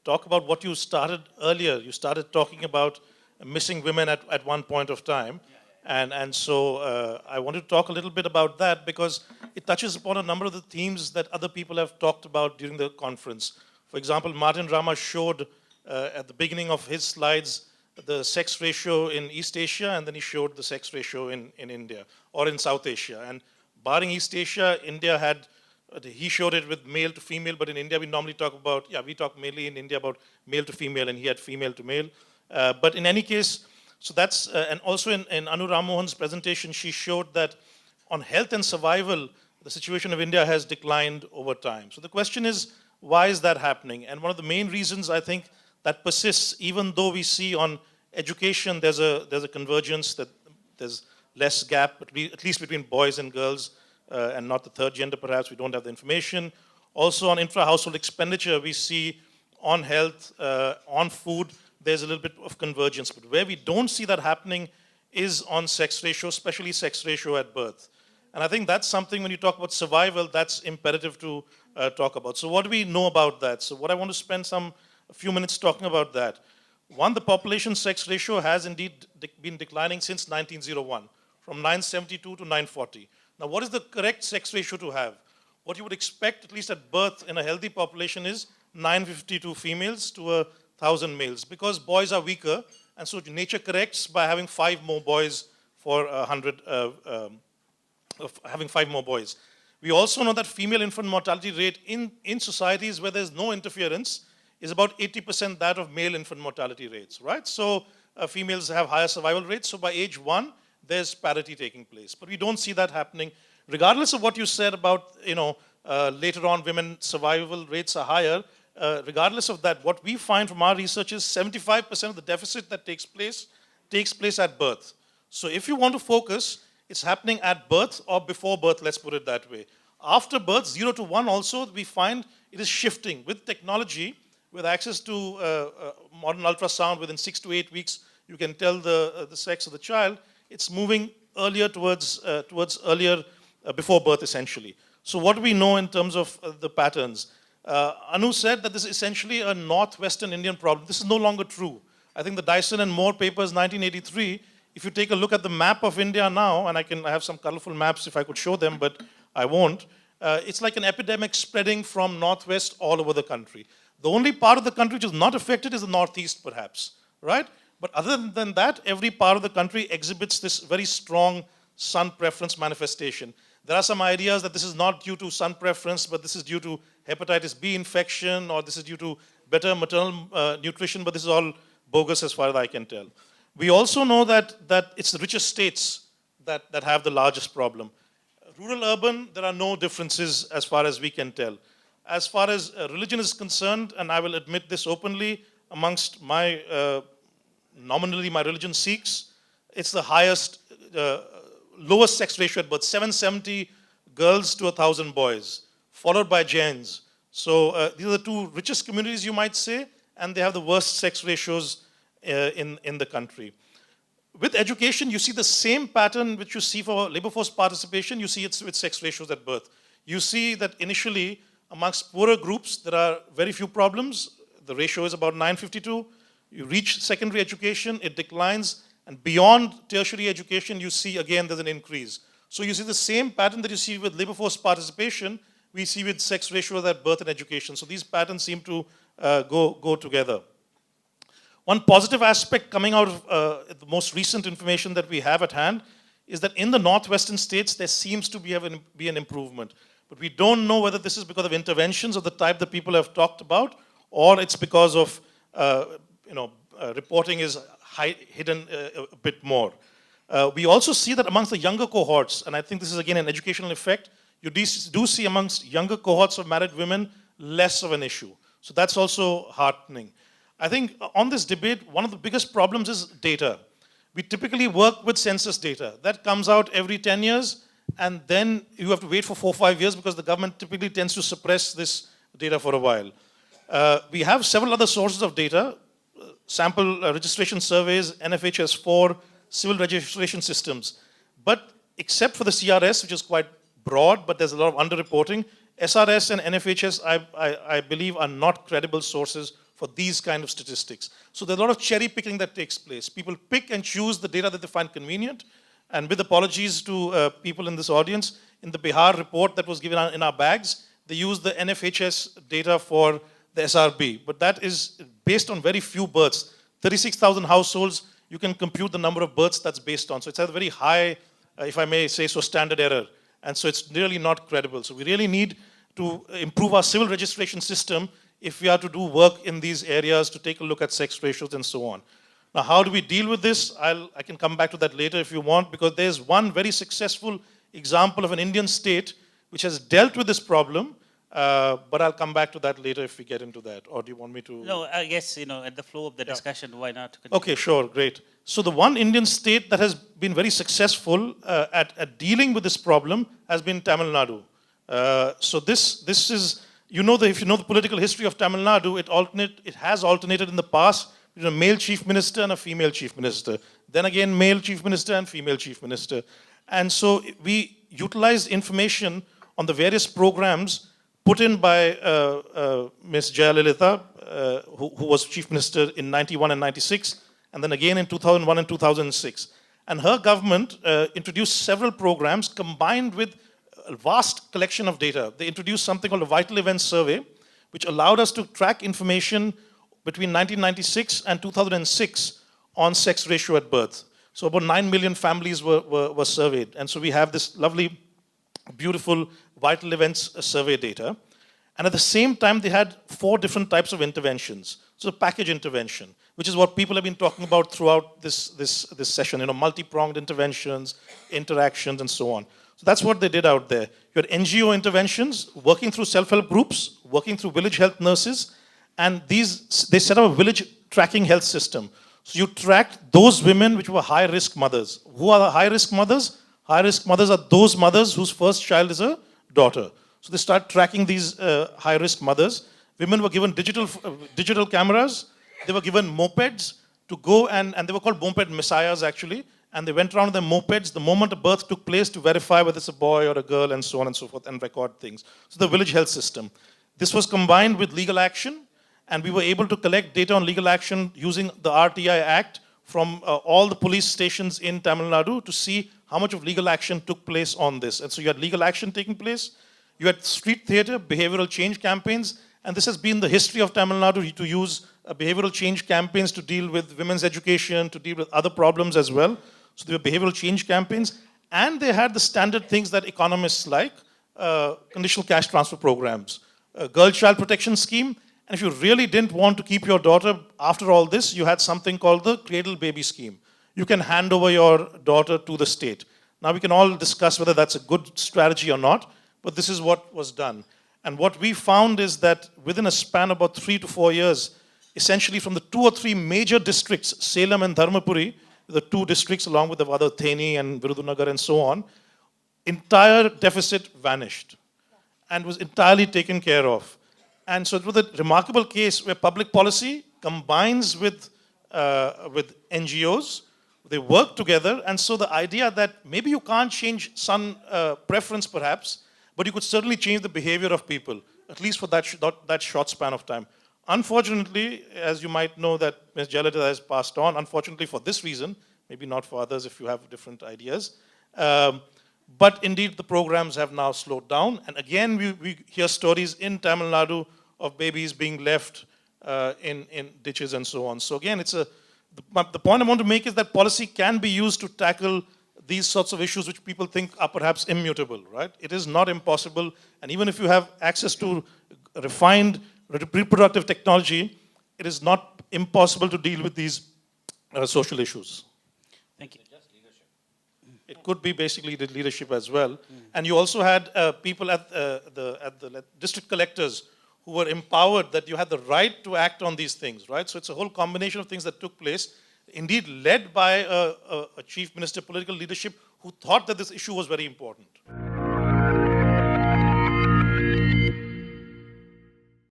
talk about what you started earlier. You started talking about missing women at one point of time. And so I wanted to talk a little bit about that because it touches upon a number of the themes that other people have talked about during the conference. For example, Martin Rama showed at the beginning of his slides the sex ratio in East Asia, and then he showed the sex ratio in India or in South Asia. And barring East Asia, India had, he showed it with male to female, but in India we normally talk about, we talk mainly in India about male to female, and he had female to male. But in any case, so that's, and also in Anu Ram Mohan's presentation, she showed that on health and survival, the situation of India has declined over time. So the question is, why is that happening? And one of the main reasons I think that persists, even though we see on education there's a convergence, that there's less gap, at least between boys and girls, and not the third gender perhaps, we don't have the information. Also on intra-household expenditure, we see on health, on food, there's a little bit of convergence. But where we don't see that happening is on sex ratio, especially sex ratio at birth. And I think that's something when you talk about survival, that's imperative to talk about. So what do we know about that? So what I want to spend a few minutes talking about that. One, the population sex ratio has indeed been declining since 1901, from 972 to 940. Now what is the correct sex ratio to have? What you would expect, at least at birth in a healthy population, is 952 females to 1,000 males, because boys are weaker, and so nature corrects by having 5 more boys for 100, having 5 more boys. We also know that female infant mortality rate in societies where there's no interference is about 80% that of male infant mortality rates, right? So females have higher survival rates, so by age 1, there's parity taking place. But we don't see that happening, regardless of what you said about, later on women survival rates are higher. Regardless of that, what we find from our research is 75% of the deficit that takes place at birth. So if you want to focus, it's happening at birth or before birth, let's put it that way. After birth, 0 to 1 also, we find it is shifting. With technology, with access to modern ultrasound, within 6 to 8 weeks, you can tell the sex of the child. It's moving earlier towards earlier, before birth, essentially. So what do we know in terms of the patterns? Anu said that this is essentially a northwestern Indian problem. This is no longer true. I think the Dyson and Moore papers, 1983, if you take a look at the map of India now, and I have some colorful maps if I could show them, but I won't. It's like an epidemic spreading from northwest all over the country. The only part of the country which is not affected is the northeast, perhaps, right? But other than that, every part of the country exhibits this very strong sun preference manifestation. There are some ideas that this is not due to sun preference, but this is due to hepatitis B infection, or this is due to better maternal nutrition, but this is all bogus as far as I can tell. We also know that it's the richest states that have the largest problem. Rural, urban, there are no differences as far as we can tell. As far as religion is concerned, and I will admit this openly, amongst my, nominally my religion, Sikhs, it's the highest, lowest sex ratio at birth, 770 girls to 1,000 boys, followed by Jains. So these are the 2 richest communities, you might say, and they have the worst sex ratios in the country. With education, you see the same pattern which you see for labor force participation, you see it with sex ratios at birth. You see that initially, amongst poorer groups, there are very few problems. The ratio is about 952. You reach secondary education, it declines, and beyond tertiary education, you see again there's an increase. So you see the same pattern that you see with labor force participation, we see with sex ratios at birth and education. So these patterns seem to go together. One positive aspect coming out of the most recent information that we have at hand is that in the northwestern states, there seems to be an improvement. But we don't know whether this is because of interventions of the type that people have talked about, or it's because of reporting is hidden a bit more. We also see that amongst the younger cohorts, and I think this is again an educational effect, you do see amongst younger cohorts of married women less of an issue. So that's also heartening. I think on this debate, one of the biggest problems is data. We typically work with census data. That comes out every 10 years, and then you have to wait for 4 or 5 years because the government typically tends to suppress this data for a while. We have several other sources of data, sample registration surveys, NFHS4, civil registration systems. But except for the CRS, which is quite broad, but there's a lot of underreporting, SRS and NFHS, I believe, are not credible sources for these kind of statistics. So there's a lot of cherry picking that takes place. People pick and choose the data that they find convenient. And with apologies to people in this audience, in the Bihar report that was given in our bags, they used the NFHS data for the SRB. But that is based on very few births. 36,000 households, you can compute the number of births that's based on. So it's a very high, if I may say so, standard error. And so it's really not credible. So we really need to improve our civil registration system if we are to do work in these areas, to take a look at sex ratios and so on. Now, how do we deal with this? I can come back to that later if you want, because there's one very successful example of an Indian state which has dealt with this problem, but I'll come back to that later if we get into that. Or do you want me to? No, I guess, at the flow of the discussion, why not? Continue? Okay, sure, great. So the one Indian state that has been very successful at dealing with this problem has been Tamil Nadu. So this is, if you know the political history of Tamil Nadu, it has alternated in the past between a male chief minister and a female chief minister. Then again, male chief minister and female chief minister. And so we utilized information on the various programs put in by Ms. Jayalalitha, who was chief minister in 91 and 96, and then again in 2001 and 2006. And her government introduced several programs combined with a vast collection of data. They introduced something called a vital events survey, which allowed us to track information between 1996 and 2006 on sex ratio at birth. So about 9 million families were surveyed. And so we have this lovely, beautiful vital events survey data. And at the same time, they had 4 different types of interventions. So package intervention, which is what people have been talking about throughout this session, multi-pronged interventions, interactions, and so on. So that's what they did out there. You had NGO interventions, working through self-help groups, working through village health nurses, and they set up a village tracking health system. So you tracked those women which were high-risk mothers. Who are the high-risk mothers? High-risk mothers are those mothers whose first child is a daughter. So they start tracking these high-risk mothers. Women were given digital cameras. They were given mopeds to go, and they were called moped messiahs actually. And they went around with their mopeds the moment a birth took place to verify whether it's a boy or a girl and so on and so forth, and record things. So the village health system. This was combined with legal action, and we were able to collect data on legal action using the RTI Act from all the police stations in Tamil Nadu to see how much of legal action took place on this. And so you had legal action taking place, you had street theater, behavioral change campaigns, and this has been the history of Tamil Nadu to use behavioral change campaigns to deal with women's education, to deal with other problems as well. So there were behavioral change campaigns, and they had the standard things that economists like, conditional cash transfer programs, a girl child protection scheme, and if you really didn't want to keep your daughter after all this, you had something called the cradle baby scheme. You can hand over your daughter to the state. Now we can all discuss whether that's a good strategy or not, but this is what was done. And what we found is that within a span of about 3 to 4 years, essentially from the 2 or 3 major districts, Salem and Dharmapuri, the 2 districts along with the other Theni and Virudunagar and so on, entire deficit vanished and was entirely taken care of. And so it was a remarkable case where public policy combines with NGOs, they work together, and so the idea that maybe you can't change son preference perhaps, but you could certainly change the behavior of people, at least for that short span of time. Unfortunately, as you might know that Ms. Jalita has passed on, unfortunately for this reason, maybe not for others if you have different ideas, but indeed the programs have now slowed down. And again, we hear stories in Tamil Nadu of babies being left in ditches and so on. So again, the point I want to make is that policy can be used to tackle these sorts of issues which people think are perhaps immutable, right? It is not impossible, and even if you have access to refined reproductive technology, it is not impossible to deal with these social issues. Thank you. It could be basically the leadership as well. And you also had people at the district collectors who were empowered that you had the right to act on these things, right? So it's a whole combination of things that took place, indeed led by a chief minister, political leadership, who thought that this issue was very important.